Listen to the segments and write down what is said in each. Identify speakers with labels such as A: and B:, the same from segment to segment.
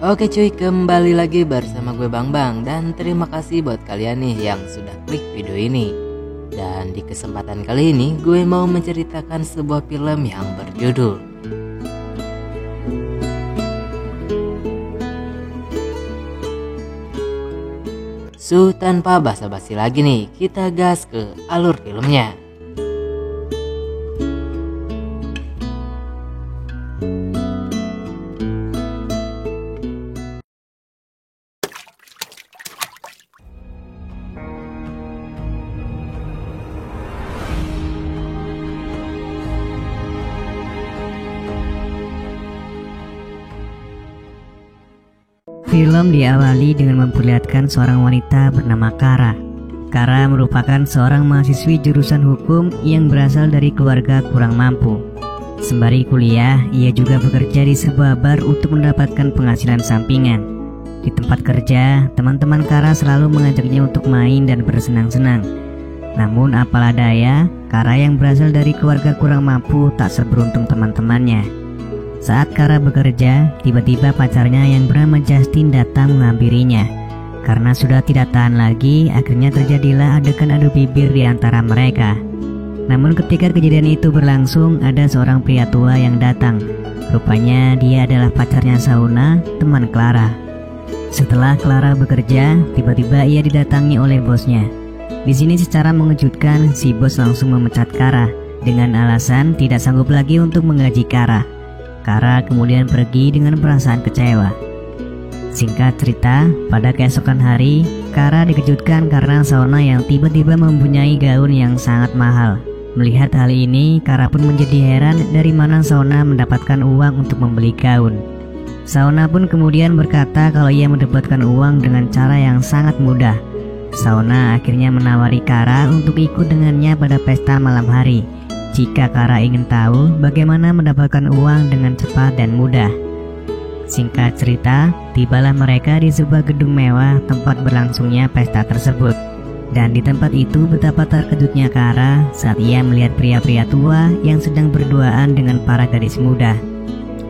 A: Oke cuy, kembali lagi bersama gue Bang Bang. Dan terima kasih buat kalian nih yang sudah klik video ini. Dan di kesempatan kali ini gue mau menceritakan sebuah film yang berjudul Tanpa basa-basi lagi nih, kita gas ke alur filmnya.
B: Film diawali dengan memperlihatkan seorang wanita bernama Kara. Kara merupakan seorang mahasiswi jurusan hukum yang berasal dari keluarga kurang mampu. Sembari kuliah, ia juga bekerja di sebuah bar untuk mendapatkan penghasilan sampingan. Di tempat kerja, teman-teman Kara selalu mengajaknya untuk main dan bersenang-senang. Namun apalah daya, Kara yang berasal dari keluarga kurang mampu tak seberuntung teman-temannya. Saat Kara bekerja, tiba-tiba pacarnya yang bernama Justin datang menghampirinya. Karena sudah tidak tahan lagi, akhirnya terjadilah adegan adu bibir di antara mereka. Namun ketika kejadian itu berlangsung, ada seorang pria tua yang datang. Rupanya dia adalah pacarnya Shauna, teman Clara. Setelah Clara bekerja, tiba-tiba ia didatangi oleh bosnya. Di sini secara mengejutkan, si bos langsung memecat Kara dengan alasan tidak sanggup lagi untuk menggaji Kara. Kara kemudian pergi dengan perasaan kecewa. Singkat cerita, pada keesokan hari, Kara dikejutkan karena Shauna yang tiba-tiba mempunyai gaun yang sangat mahal. Melihat hal ini, Kara pun menjadi heran dari mana Shauna mendapatkan uang untuk membeli gaun. Shauna pun kemudian berkata kalau ia mendapatkan uang dengan cara yang sangat mudah. Shauna akhirnya menawari Kara untuk ikut dengannya pada pesta malam hari. Jika Kara ingin tahu bagaimana mendapatkan uang dengan cepat dan mudah. Singkat cerita, tibalah mereka di sebuah gedung mewah tempat berlangsungnya pesta tersebut. Dan di tempat itu betapa terkejutnya Kara saat ia melihat pria-pria tua yang sedang berduaan dengan para gadis muda.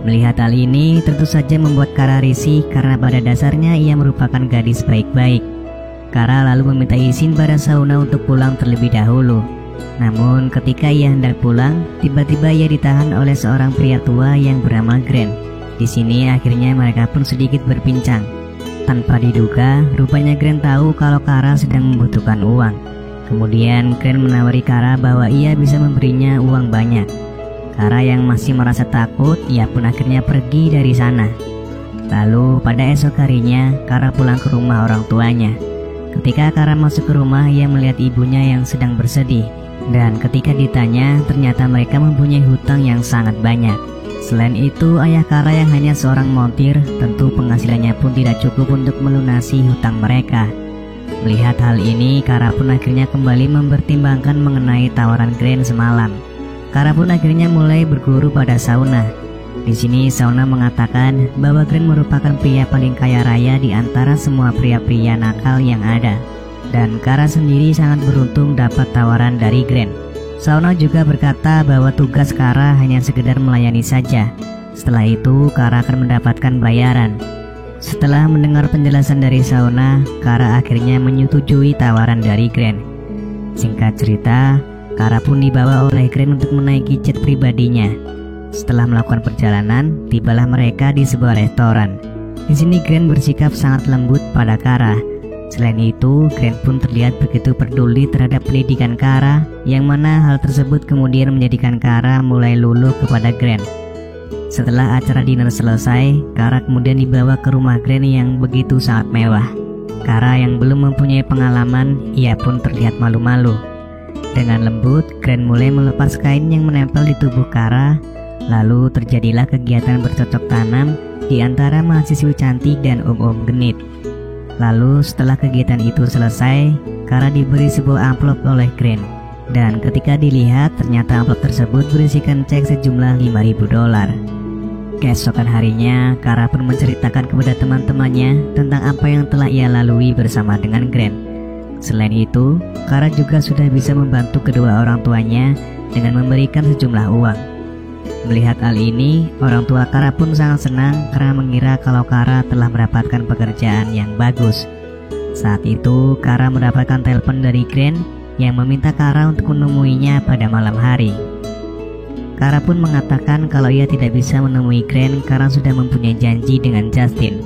B: Melihat hal ini tentu saja membuat Kara risih karena pada dasarnya ia merupakan gadis baik-baik. Kara lalu meminta izin pada Shauna untuk pulang terlebih dahulu. Namun ketika ia hendak pulang, tiba-tiba ia ditahan oleh seorang pria tua yang bernama Grant. Di sini akhirnya mereka pun sedikit berbincang. Tanpa diduga, rupanya Grant tahu kalau Kara sedang membutuhkan uang. Kemudian Grant menawari Kara bahwa ia bisa memberinya uang banyak. Kara yang masih merasa takut, ia pun akhirnya pergi dari sana. Lalu pada esok harinya, Kara pulang ke rumah orang tuanya. Ketika Kara masuk ke rumah, ia melihat ibunya yang sedang bersedih. Dan ketika ditanya, ternyata mereka mempunyai hutang yang sangat banyak. Selain itu, ayah Kara yang hanya seorang montir, tentu penghasilannya pun tidak cukup untuk melunasi hutang mereka. Melihat hal ini, Kara pun akhirnya kembali mempertimbangkan mengenai tawaran Grant semalam. Kara pun akhirnya mulai berguru pada Shauna. Di sini Shauna mengatakan bahwa Grant merupakan pria paling kaya raya di antara semua pria-pria nakal yang ada. Dan Kara sendiri sangat beruntung dapat tawaran dari Grant. Shauna juga berkata bahwa tugas Kara hanya sekedar melayani saja. Setelah itu Kara akan mendapatkan bayaran. Setelah mendengar penjelasan dari Shauna, Kara akhirnya menyetujui tawaran dari Grant. Singkat cerita, Kara pun dibawa oleh Grant untuk menaiki jet pribadinya. Setelah melakukan perjalanan, tibalah mereka di sebuah restoran. Di sini Grant bersikap sangat lembut pada Kara. Selain itu, Grant pun terlihat begitu peduli terhadap pendidikan Kara, yang mana hal tersebut kemudian menjadikan Kara mulai luluh kepada Grant. Setelah acara dinner selesai, Kara kemudian dibawa ke rumah Grant yang begitu sangat mewah. Kara yang belum mempunyai pengalaman, ia pun terlihat malu-malu. Dengan lembut, Grant mulai melepas kain yang menempel di tubuh Kara. Lalu terjadilah kegiatan bercocok tanam di antara mahasiswi cantik dan om-om genit. Lalu setelah kegiatan itu selesai, Kara diberi sebuah amplop oleh Grant. Dan ketika dilihat, ternyata amplop tersebut berisikan cek sejumlah $5.000. Keesokan harinya, Kara pun menceritakan kepada teman-temannya tentang apa yang telah ia lalui bersama dengan Grant. Selain itu, Kara juga sudah bisa membantu kedua orang tuanya dengan memberikan sejumlah uang. Melihat hal ini, orang tua Kara pun sangat senang karena mengira kalau Kara telah mendapatkan pekerjaan yang bagus. Saat itu, Kara mendapatkan telepon dari Grant yang meminta Kara untuk menemuinya pada malam hari. Kara pun mengatakan kalau ia tidak bisa menemui Grant karena sudah mempunyai janji dengan Justin.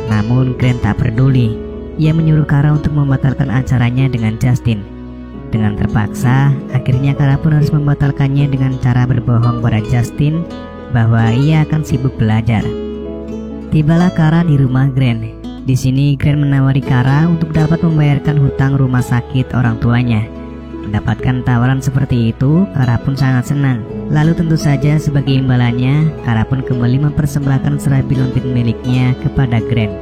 B: Namun Grant tak peduli. Ia menyuruh Kara untuk membatalkan acaranya dengan Justin. Dengan terpaksa, akhirnya Kara pun harus membatalkannya dengan cara berbohong pada Justin bahwa ia akan sibuk belajar. Tibalah Kara di rumah Grant. Di sini Grant menawari Kara untuk dapat membayarkan hutang rumah sakit orang tuanya. Mendapatkan tawaran seperti itu, Kara pun sangat senang. Lalu tentu saja sebagai imbalannya, Kara pun kembali mempersembahkan serabi lompit miliknya kepada Grant.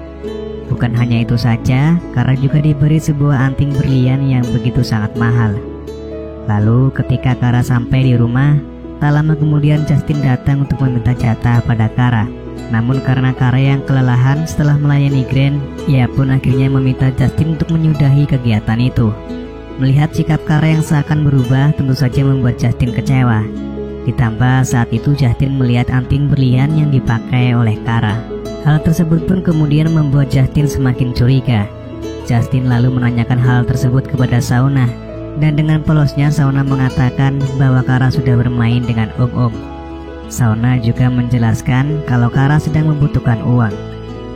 B: Bukan hanya itu saja, Kara juga diberi sebuah anting berlian yang begitu sangat mahal. Lalu ketika Kara sampai di rumah, tak lama kemudian Justin datang untuk meminta jatah pada Kara. Namun karena Kara yang kelelahan setelah melayani Grant, ia pun akhirnya meminta Justin untuk menyudahi kegiatan itu. Melihat sikap Kara yang seakan berubah tentu saja membuat Justin kecewa. Ditambah saat itu Justin melihat anting berlian yang dipakai oleh Kara. Hal tersebut pun kemudian membuat Justin semakin curiga. Justin lalu menanyakan hal tersebut kepada Shauna, dan dengan polosnya Shauna mengatakan bahwa Kara sudah bermain dengan om-om. Shauna juga menjelaskan kalau Kara sedang membutuhkan uang.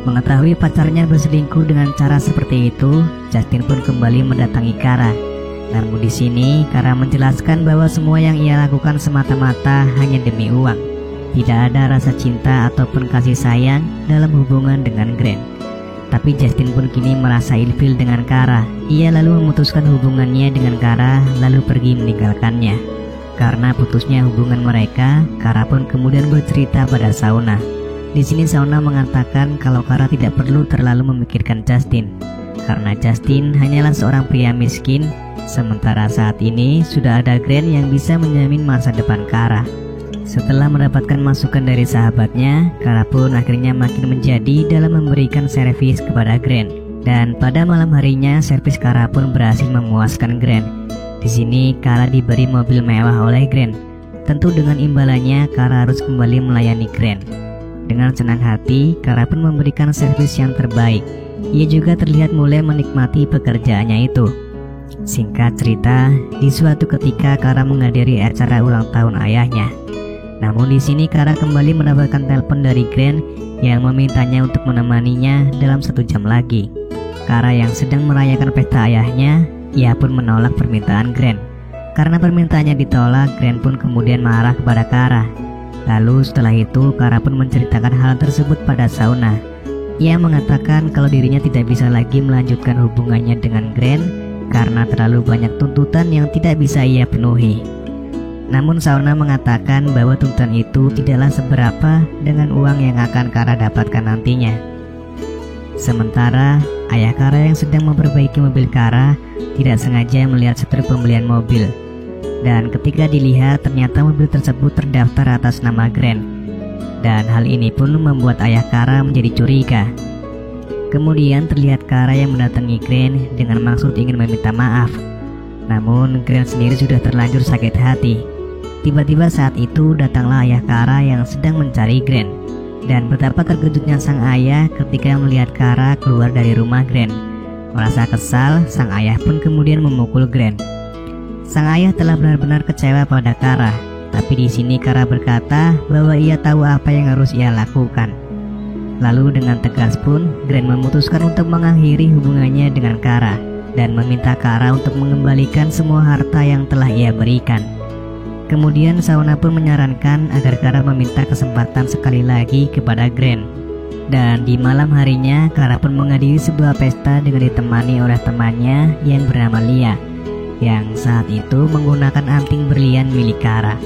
B: Mengetahui pacarnya berselingkuh dengan cara seperti itu, Justin pun kembali mendatangi Kara. Namun di sini Kara menjelaskan bahwa semua yang ia lakukan semata-mata hanya demi uang. Tidak ada rasa cinta ataupun kasih sayang dalam hubungan dengan Grant. Tapi Justin pun kini merasa ilfil dengan Kara. Ia lalu memutuskan hubungannya dengan Kara lalu pergi meninggalkannya. Karena putusnya hubungan mereka, Kara pun kemudian bercerita pada Shauna. Di sini Shauna mengatakan kalau Kara tidak perlu terlalu memikirkan Justin, karena Justin hanyalah seorang pria miskin, sementara saat ini sudah ada Grant yang bisa menjamin masa depan Kara. Setelah mendapatkan masukan dari sahabatnya, Kara pun akhirnya makin menjadi dalam memberikan servis kepada Grant. Dan pada malam harinya, servis Kara pun berhasil memuaskan Grant. Di sini Kara diberi mobil mewah oleh Grant. Tentu dengan imbalannya, Kara harus kembali melayani Grant. Dengan senang hati, Kara pun memberikan servis yang terbaik. Ia juga terlihat mulai menikmati pekerjaannya itu. Singkat cerita, di suatu ketika Kara menghadiri acara ulang tahun ayahnya. Namun di sini Kara kembali mendapatkan telepon dari Grant yang memintanya untuk menemaninya dalam 1 jam lagi. Kara yang sedang merayakan pesta ayahnya, ia pun menolak permintaan Grant. Karena permintaannya ditolak, Grant pun kemudian marah kepada Kara. Lalu setelah itu Kara pun menceritakan hal tersebut pada Shauna. Ia mengatakan kalau dirinya tidak bisa lagi melanjutkan hubungannya dengan Grant karena terlalu banyak tuntutan yang tidak bisa ia penuhi. Namun Shauna mengatakan bahwa tuntutan itu tidaklah seberapa dengan uang yang akan Kara dapatkan nantinya. Sementara ayah Kara yang sedang memperbaiki mobil Kara tidak sengaja melihat setruk pembelian mobil. Dan ketika dilihat ternyata mobil tersebut terdaftar atas nama Grant. Dan hal ini pun membuat ayah Kara menjadi curiga. Kemudian terlihat Kara yang mendatangi Grant dengan maksud ingin meminta maaf. Namun Grant sendiri sudah terlanjur sakit hati. Tiba-tiba saat itu datanglah ayah Kara yang sedang mencari Grant. Dan betapa terkejutnya sang ayah ketika melihat Kara keluar dari rumah Grant. Merasa kesal, sang ayah pun kemudian memukul Grant. Sang ayah telah benar-benar kecewa pada Kara. Tapi di sini Kara berkata bahwa ia tahu apa yang harus ia lakukan. Lalu dengan tegas pun Grant memutuskan untuk mengakhiri hubungannya dengan Kara dan meminta Kara untuk mengembalikan semua harta yang telah ia berikan. Kemudian Shauna pun menyarankan agar Kara meminta kesempatan sekali lagi kepada Grant. Dan di malam harinya Kara pun menghadiri sebuah pesta dengan ditemani oleh temannya yang bernama Lia, yang saat itu menggunakan anting berlian milik Kara.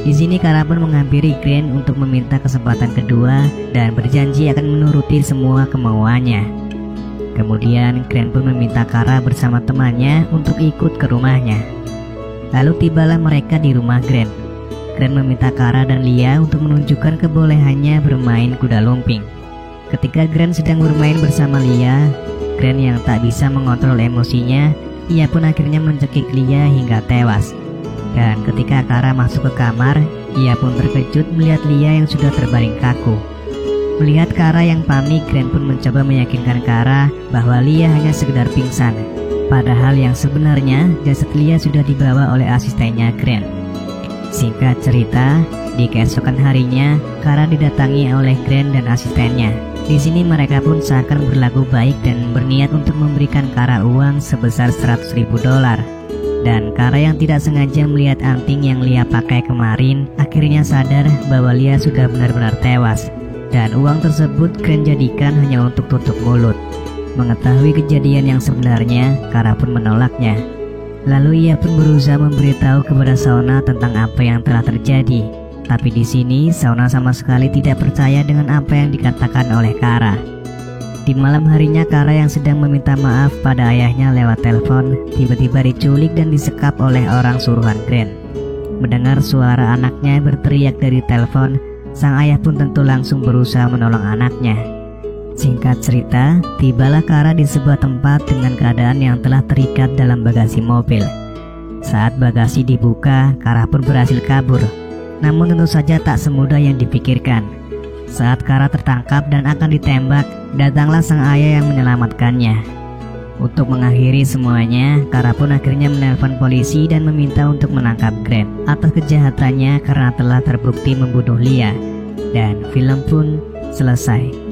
B: Di sini Kara pun menghampiri Grant untuk meminta kesempatan kedua dan berjanji akan menuruti semua kemauannya. Kemudian Grant pun meminta Kara bersama temannya untuk ikut ke rumahnya. Lalu tibalah mereka di rumah Grant. Grant meminta Kara dan Lia untuk menunjukkan kebolehannya bermain kuda lumping. Ketika Grant sedang bermain bersama Lia, Grant yang tak bisa mengontrol emosinya, ia pun akhirnya mencekik Lia hingga tewas. Dan ketika Kara masuk ke kamar, Ia pun terkejut melihat Lia yang sudah terbaring kaku. Melihat Kara yang panik, Grant pun mencoba meyakinkan Kara bahwa Lia hanya sekedar pingsan. Padahal yang sebenarnya jasad Lia sudah dibawa oleh asistennya Grant. Singkat cerita, di keesokan harinya, Kara didatangi oleh Grant dan asistennya. Di sini mereka pun seakan berlaku baik dan berniat untuk memberikan Kara uang sebesar $100.000. Dan Kara yang tidak sengaja melihat anting yang Lia pakai kemarin, akhirnya sadar bahwa Lia sudah benar-benar tewas. Dan uang tersebut Grant jadikan hanya untuk tutup mulut. Mengetahui kejadian yang sebenarnya, Kara pun menolaknya. Lalu ia pun berusaha memberitahu kepada Shauna tentang apa yang telah terjadi. Tapi di sini Shauna sama sekali tidak percaya dengan apa yang dikatakan oleh Kara. Di malam harinya, Kara yang sedang meminta maaf pada ayahnya lewat telepon tiba-tiba diculik dan disekap oleh orang suruhan Grant. Mendengar suara anaknya berteriak dari telepon, sang ayah pun tentu langsung berusaha menolong anaknya. Singkat cerita, tibalah Kara di sebuah tempat dengan keadaan yang telah terikat dalam bagasi mobil. Saat bagasi dibuka, Kara pun berhasil kabur. Namun tentu saja tak semudah yang dipikirkan. Saat Kara tertangkap dan akan ditembak, datanglah sang ayah yang menyelamatkannya. Untuk mengakhiri semuanya, Kara pun akhirnya menelpon polisi dan meminta untuk menangkap Grant atas kejahatannya karena telah terbukti membunuh Lia. Dan film pun selesai.